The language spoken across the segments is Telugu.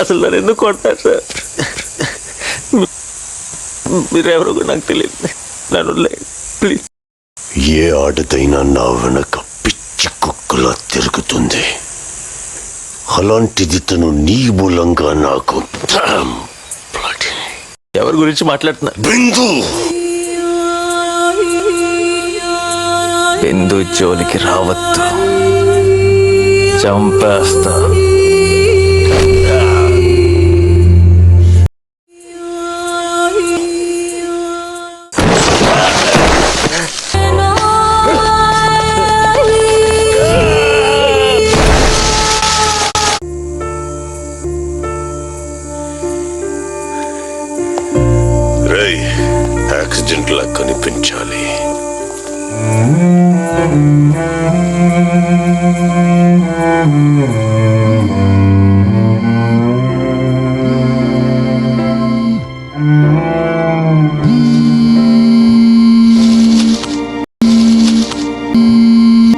అసలు నన్ను ఎందుకు కొట్టారు సార్? మీరెవరో కూడా నాకు తెలియదు. నన్ను ప్లీజ్. ఏ ఆడదైనా నా వెనక పిచ్చి కుక్కలా తిరుగుతుంది. అలాంటిది తను నీ మూలంగా నాకు. ఎవరి గురించి మాట్లాడుతున్నారు? బిందు బిందు జోలికి రావద్దు, చంపేస్తా. యాక్సిడెంట్ లా కనిపించాలి.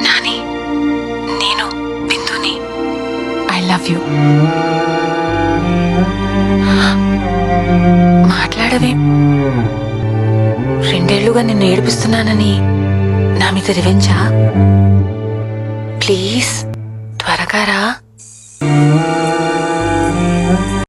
నాని, నేను బిందుని. I love you. మాట్లాడవే. 2 ఏళ్లుగా నిన్ను ఏడిపిస్తున్నానని నా మీద రివెంజా? ప్లీజ్ త్వరగా రా.